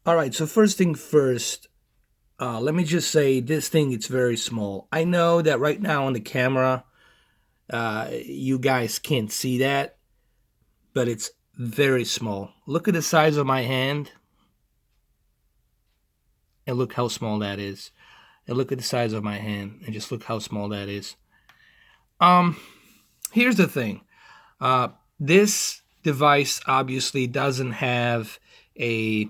All right, so first thing first, let me just say this thing it's very small. I know that right now on the camera, you guys can't see that, but it's very small. Look at the size of my hand, and look how small that is. And look at the size of my hand, and just look how small that is. Um, Here's the thing. Uh, this device obviously doesn't have a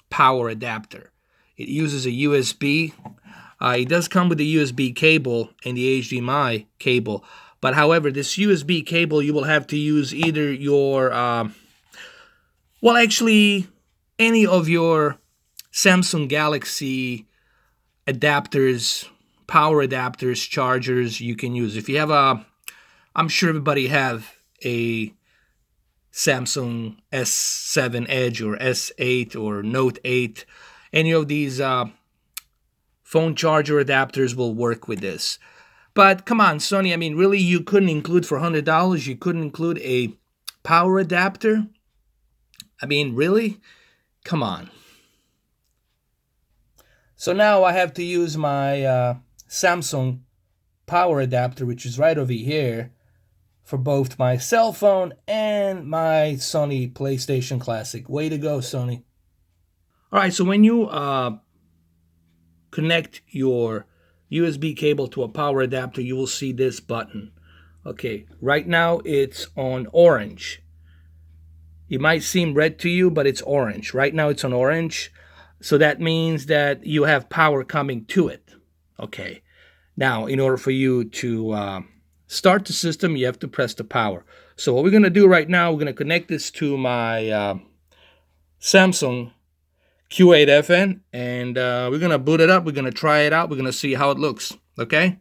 power adapter. It uses a USB. It does come with a USB cable and the HDMI cable, but however, this USB cable you will have to use either your well, actually, any of your Samsung Galaxy adapters, power adapters, chargers you can use. If you have a, I'm sure everybody have a Samsung S7 Edge or S8 or Note 8. Any of these phone charger adapters will work with this. But come on, Sony, I mean, really, you couldn't include for $100, you couldn't include a power adapter? I mean, really? Come on. So now I have to use my Samsung power adapter, which is right over here, for both my cell phone and my Sony PlayStation Classic. Way to go, Sony. All right, so when you connect your USB cable to a power adapter, you will see this button. Okay, right now it's on orange. It might seem red to you, but it's orange. Right now it's on orange. So that means that you have power coming to it. Okay. Now, in order for you to start the system, you have to press the power. So what we're going to do right now, we're going to connect this to my Samsung Q8FN, and we're going to boot it up. We're going to try it out. We're going to see how it looks. Okay.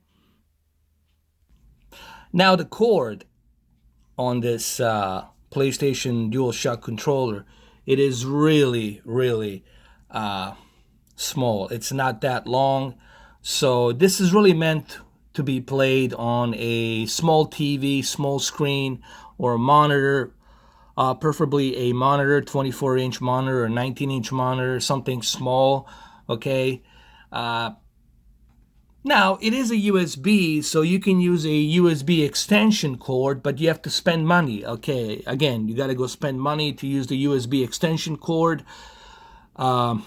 Now the cord on this PlayStation DualShock controller, it is really, really small. It's not that long. So this is really meant to be played on a small TV, small screen, or a monitor, preferably a monitor, 24-inch monitor or 19-inch monitor, something small. Okay. Uh, Now, it is a USB, so you can use a USB extension cord, but you have to spend money. Okay, again, you got to go spend money to use the USB extension cord. Um,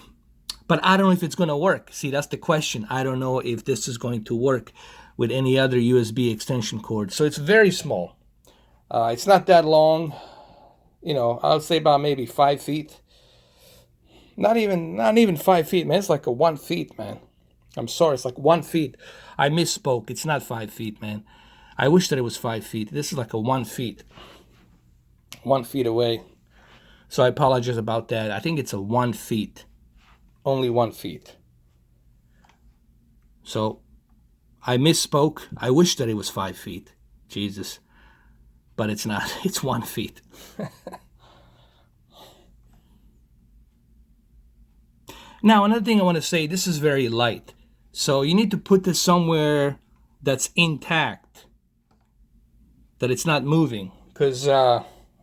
but I don't know if it's going to work. See, that's the question. I don't know if this is going to work with any other USB extension cord. So it's very small. It's not that long. You know, I would say about maybe 5 feet. Not even 5 feet, man. It's like a 1 feet, man. I'm sorry, it's like 1 feet. I misspoke. It's not 5 feet, man. I wish that it was 5 feet. This is like a 1 feet. 1 feet away. So I apologize about that. I think it's a 1 feet. Only 1 feet. So I misspoke. I wish that it was 5 feet. Jesus. But it's not. It's 1 feet. Now, another thing I want to say, this is very light. So you need to put this somewhere that's intact, that it's not moving. Because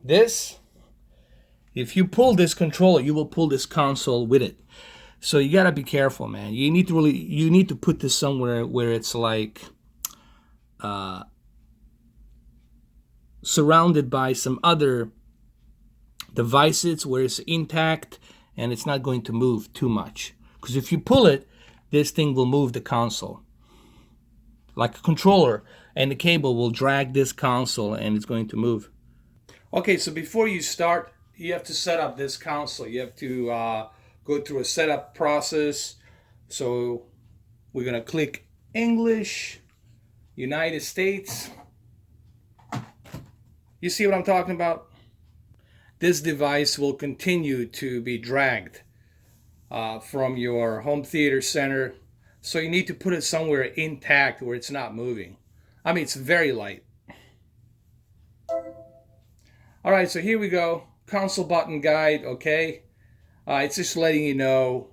this, if you pull this controller, you will pull this console with it. So you gotta be careful, man. You need to put this somewhere where it's like surrounded by some other devices where it's intact and it's not going to move too much. Because if you pull it, this thing will move the console like a controller, and the cable will drag this console and it's going to move. Okay, so before you start, you have to set up this console. You have to go through a setup process. So we're going to click English, United States. You see what I'm talking about? This device will continue to be dragged from your home theater center. So you need to put it somewhere intact where it's not moving. I mean, it's very light. All right, so here we go. Console button guide, okay? It's just letting you know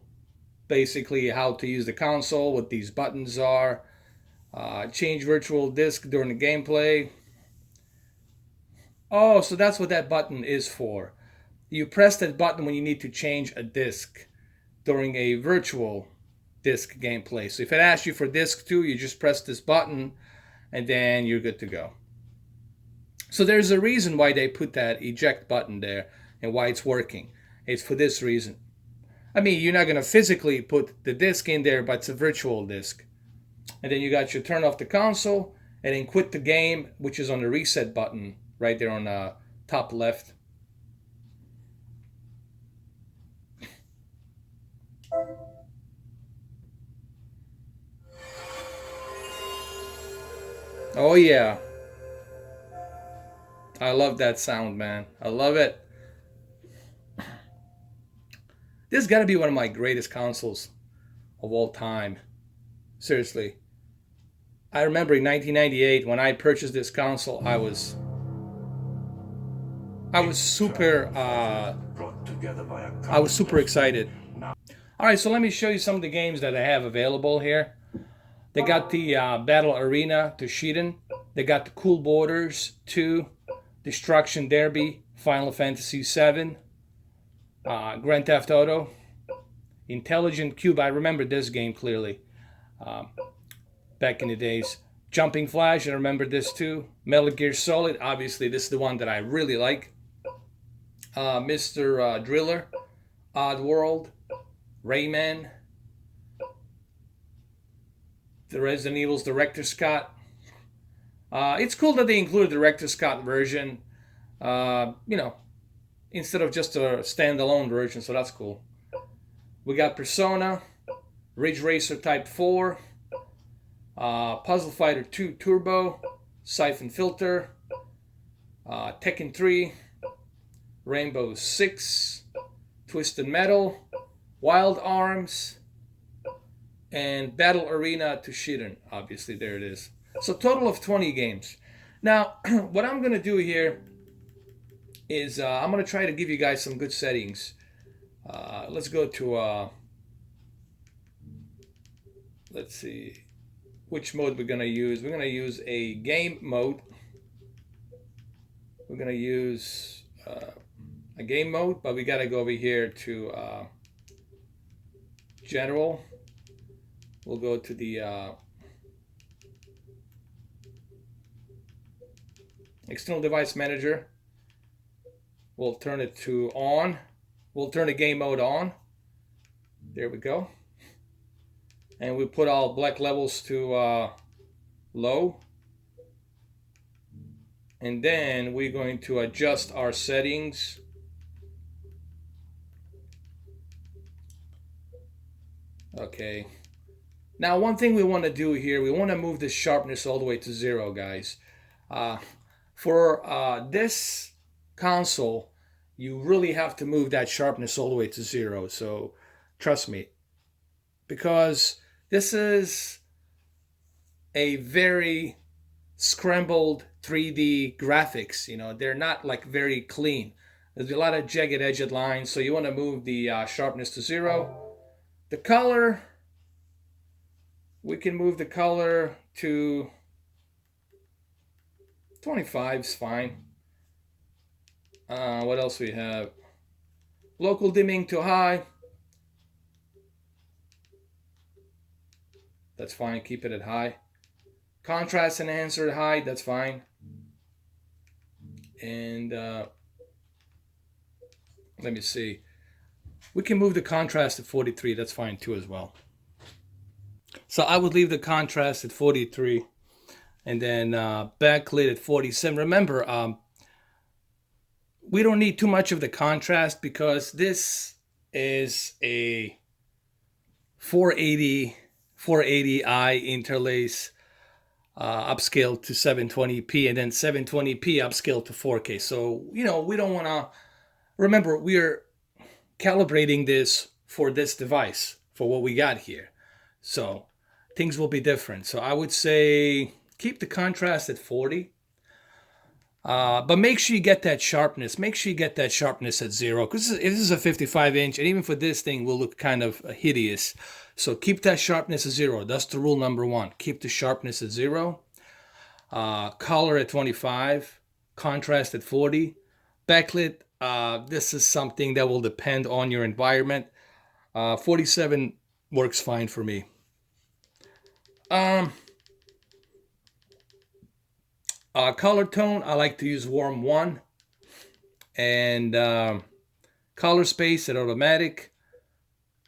basically how to use the console, what these buttons are. Change virtual disk during the gameplay. Oh, so that's what that button is for. You press that button when you need to change a disk. during a virtual disc gameplay. So if it asks you for disc 2, you just press this button and then you're good to go. So there's a reason why they put that eject button there and why it's working. It's for this reason. I mean, you're not going to physically put the disc in there, but it's a virtual disc. And then you got your turn off the console and then quit the game, which is on the reset button right there on the top left. Oh yeah. I love that sound, man. I love it. This has got to be one of my greatest consoles of all time. Seriously. I remember in 1998 when I purchased this console, I was super excited. All right, so let me show you some of the games that I have available here. They got the Battle Arena to Shiden. They got the Cool Borders 2, Destruction Derby, Final Fantasy VII, Grand Theft Auto, Intelligent Cube. I remember this game clearly back in the days. Jumping Flash, I remember this too. Metal Gear Solid, obviously this is the one that I really like. Mr. Driller, Oddworld, Rayman, the Resident Evil's Director Scott. It's cool that they included the Director Scott version, instead of just a standalone version, so that's cool. We got Persona, Ridge Racer Type 4, Puzzle Fighter 2 Turbo, Siphon Filter, Tekken 3, Rainbow Six, Twisted Metal, Wild Arms, and Battle Arena to Shiden. Obviously, there it is. So total of 20 games. Now, what I'm going to do here is I'm going to try to give you guys some good settings. Let's go to, let's see, which mode we're going to use. We're going to use a game mode. We're going to use a game mode, but we got to go over here to General. We'll go to the External Device Manager. We'll turn it to on. We'll turn the game mode on. There we go. And we put all black levels to low. And then we're going to adjust our settings. Okay. Now, one thing we want to do here, we want to move the sharpness all the way to 0, guys. For this console, you really have to move that sharpness all the way to 0. So, trust me. Because this is a very scrambled 3D graphics. You know, they're not like very clean. There's a lot of jagged edged lines. So you want to move the sharpness to 0. The color, we can move the color to 25 is fine. What else we have? Local dimming to high. That's fine. Keep it at high. Contrast enhancer high. That's fine. And let me see. We can move the contrast to 43. That's fine too as well. So I would leave the contrast at 43. And then backlit at 47. Remember, we don't need too much of the contrast because this is a 480i interlace upscale to 720p and then 720p upscale to 4K. So, you know, we don't want to... Remember, we're calibrating this for this device, for what we got here. So things will be different. So I would say keep the contrast at 40. But make sure you get that sharpness. Make sure you get that sharpness at 0. Because this is a 55-inch, and even for this thing, will look kind of hideous. So keep that sharpness at 0. That's the rule number 1. Keep the sharpness at 0. Color at 25. Contrast at 40. Backlit, this is something that will depend on your environment. 47 works fine for me. Um, color tone, I like to use warm 1. And color space at automatic.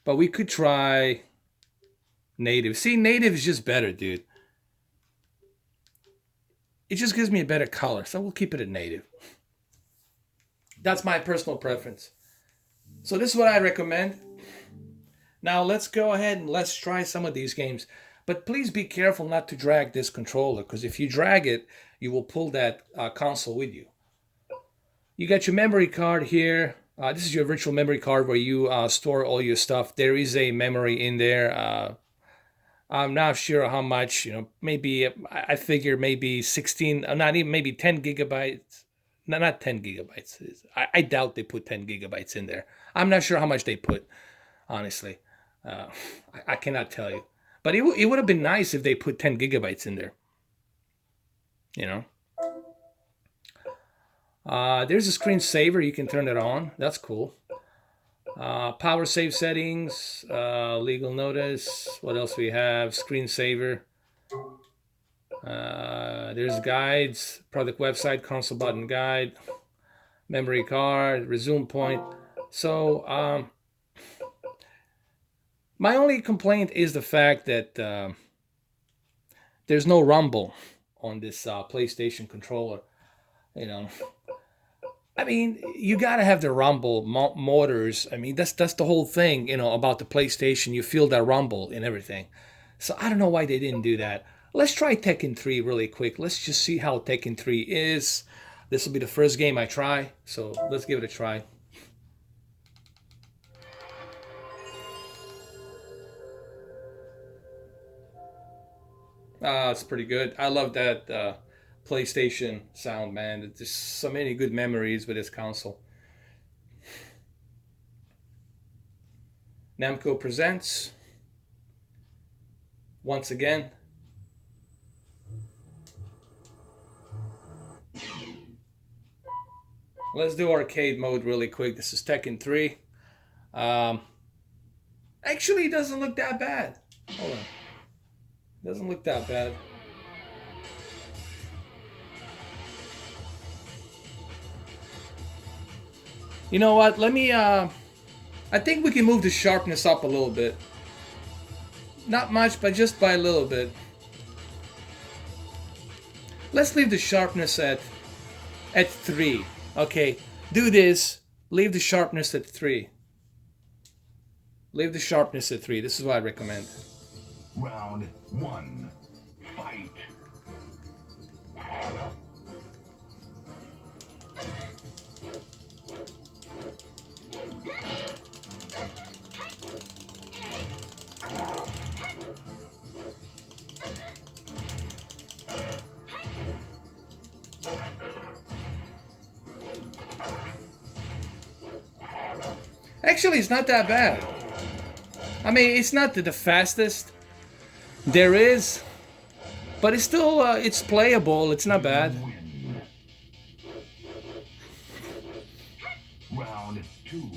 But we could try native. See, native is just better, dude. It just gives me a better color. So we'll keep it at native. That's my personal preference. So this is what I recommend. Now let's go ahead and let's try some of these games. But please be careful not to drag this controller, because if you drag it, you will pull that console with you. You got your memory card here. This is your virtual memory card where you store all your stuff. There is a memory in there. I'm not sure how much, maybe, I figure maybe 16, not even, maybe 10 gigabytes. No, not 10 gigabytes. I doubt they put 10 gigabytes in there. I'm not sure how much they put, honestly. I cannot tell you. But it would have been nice if they put 10 gigabytes in there. There's a screensaver. You can turn it on. That's cool. Power save settings, legal notice. What else we have? Screensaver. There's guides, product website, console button guide, memory card, resume point. So my only complaint is the fact that there's no rumble on this PlayStation controller. I mean, you gotta have the rumble motors. I mean, that's the whole thing, about the PlayStation. You feel that rumble and everything. So I don't know why they didn't do that. Let's try Tekken 3 really quick. Let's just see how Tekken 3 is. This will be the first game I try, so let's give it a try. It's pretty good. I love that PlayStation sound, man. There's so many good memories with this console. Namco presents once again. Let's do arcade mode really quick. This is Tekken 3. Actually, it doesn't look that bad. Hold on. Doesn't look that bad. You know what? Let me, I think we can move the sharpness up a little bit. Not much, but just by a little bit. Let's leave the sharpness at 3. Okay, do this. Leave the sharpness at 3. Leave the sharpness at 3. This is what I recommend. Round 1. Fight. Actually, it's not that bad. I mean, it's not the fastest there is, but it's still, it's playable. It's not bad. Round 2.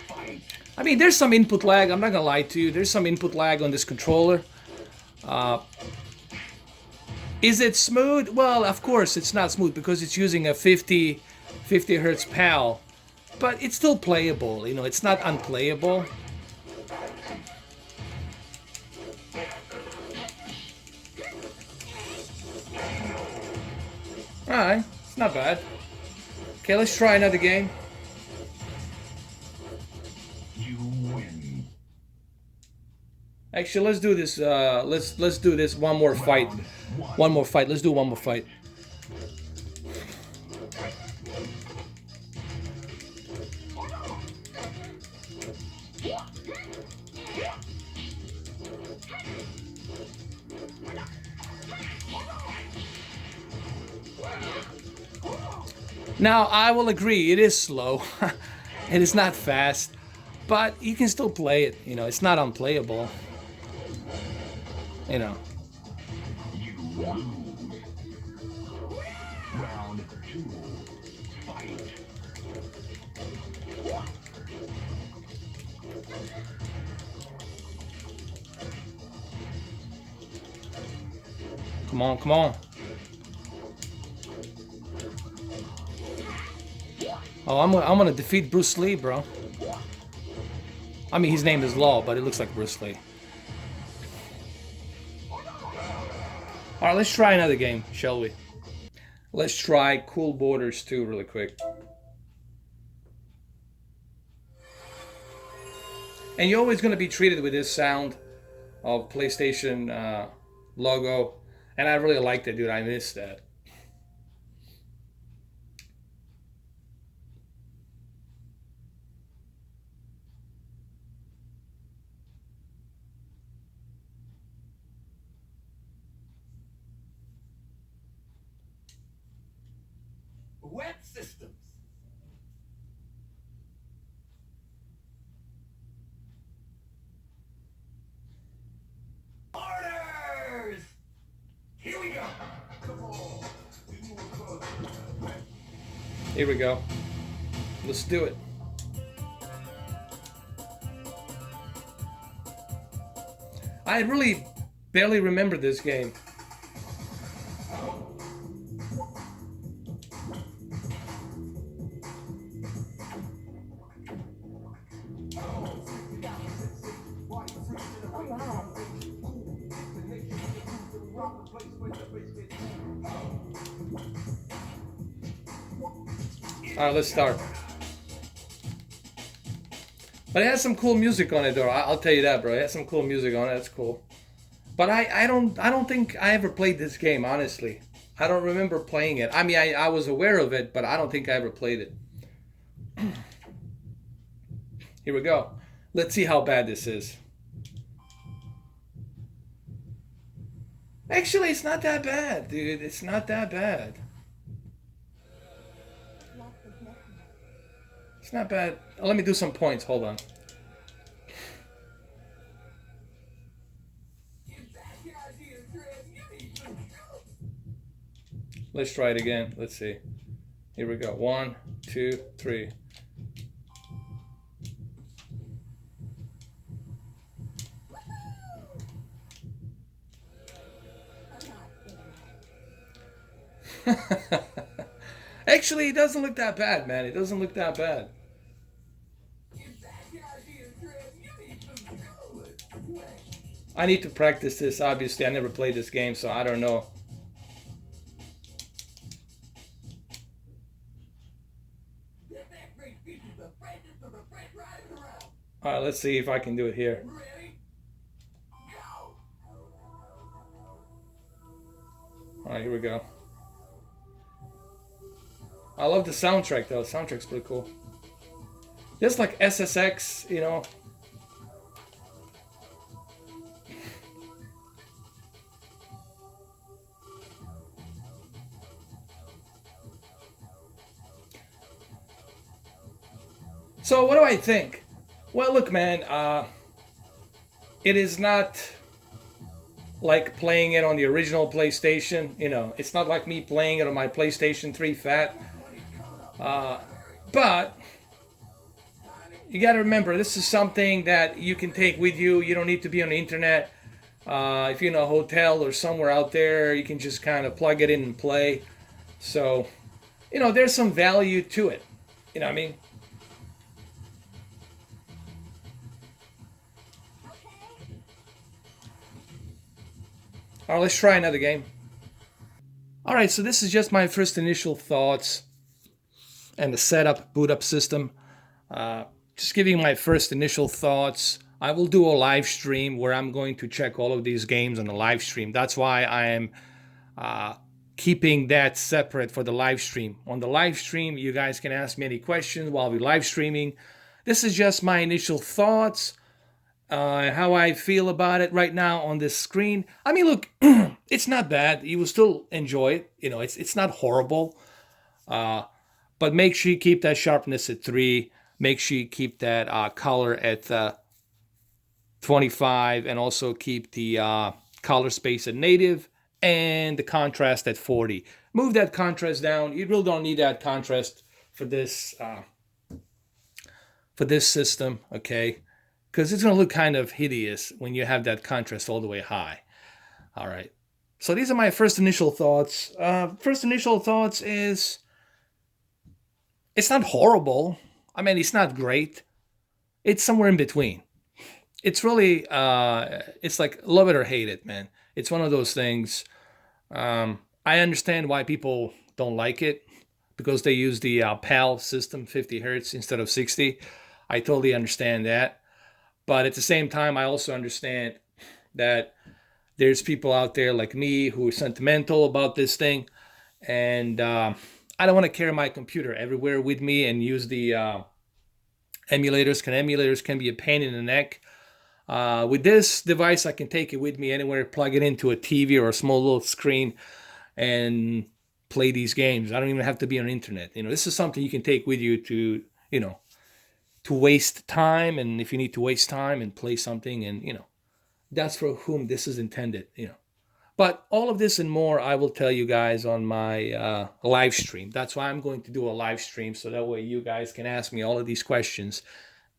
Fight. I mean, there's some input lag. I'm not gonna lie to you. There's some input lag on this controller. Is it smooth? Well, of course it's not smooth because it's using a 50 hertz PAL, but it's still playable. It's not unplayable. Alright, it's not bad. Okay, let's try another game. You win. Actually, let's do this. Let's do this one more fight. One more fight. Let's do one more fight. Now, I will agree, it is slow. It is not fast, but you can still play it. It's not unplayable. You lose. Round 2. Fight. Come on, come on. Oh, I'm gonna defeat Bruce Lee, bro. I mean, his name is Law, but it looks like Bruce Lee. All right, let's try another game, shall we? Let's try Cool Borders 2 really quick. And you're always going to be treated with this sound of PlayStation logo. And I really liked it, dude. I missed that. Web systems. Orders. Here we go. Come on. Here we go. Let's do it. I really barely remember this game. All right, let's start. But it has some cool music on it, though. I'll tell you that, bro. It has some cool music on it. That's cool. But I don't think I ever played this game, honestly. I don't remember playing it. I mean, I was aware of it, but I don't think I ever played it. Here we go. Let's see how bad this is. Actually, it's not that bad, dude. It's not that bad. It's not bad. Let me do some points. Hold on. Let's try it again. Let's see. Here we go. 1, 2, 3. Actually, it doesn't look that bad, man. It doesn't look that bad. I need to practice this, obviously. I never played this game, so I don't know. All right, let's see if I can do it here. All right, here we go. I love the soundtrack, though. The soundtrack's pretty cool. Just like SSX, you know. So what do I think? Well, look, man. It is not like playing it on the original PlayStation. You know, it's not like me playing it on my PlayStation 3 Fat. But you got to remember, this is something that you can take with you. You don't need to be on the internet. If you're in a hotel or somewhere out there, you can just kind of plug it in and play. So, you know, there's some value to it. You know what I mean? All right, let's try another game. All right, so this is just my first initial thoughts and the setup, boot up system. Just giving my first initial thoughts. I will do a live stream where I'm going to check all of these games on the live stream. That's why I am keeping that separate for the live stream. On the live stream, you guys can ask me any questions while we're live streaming. This is just my initial thoughts, how I feel about it right now on this screen. I mean, look, it's not bad. You will still enjoy it. You know, it's not horrible. But make sure you keep that sharpness at 3. Make sure you keep that color at 25, and also keep the color space at native and the contrast at 40. Move that contrast down. You really don't need that contrast for this system, okay? Because it's going to look kind of hideous when you have that contrast all the way high. All right. So these are my first initial thoughts. First initial thoughts is it's not horrible. I mean, it's not great. It's somewhere in between. It's really it's like love it or hate it, man. It's one of those things. I understand why people don't like it because they use the PAL system, 50 hertz instead of 60. I totally understand that. But at the same time, I also understand that there's people out there like me who are sentimental about this thing, and I don't want to carry my computer everywhere with me and use the emulators. Emulators can be a pain in the neck. With this device, I can take it with me anywhere, plug it into a TV or a small little screen, and play these games. I don't even have to be on the internet. This is something you can take with you to, to waste time. And if you need to waste time and play something, and that's for whom this is intended. But all of this and more, I will tell you guys on my live stream. That's why I'm going to do a live stream, so that way you guys can ask me all of these questions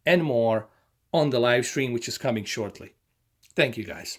and more on the live stream, which is coming shortly. Thank you, guys.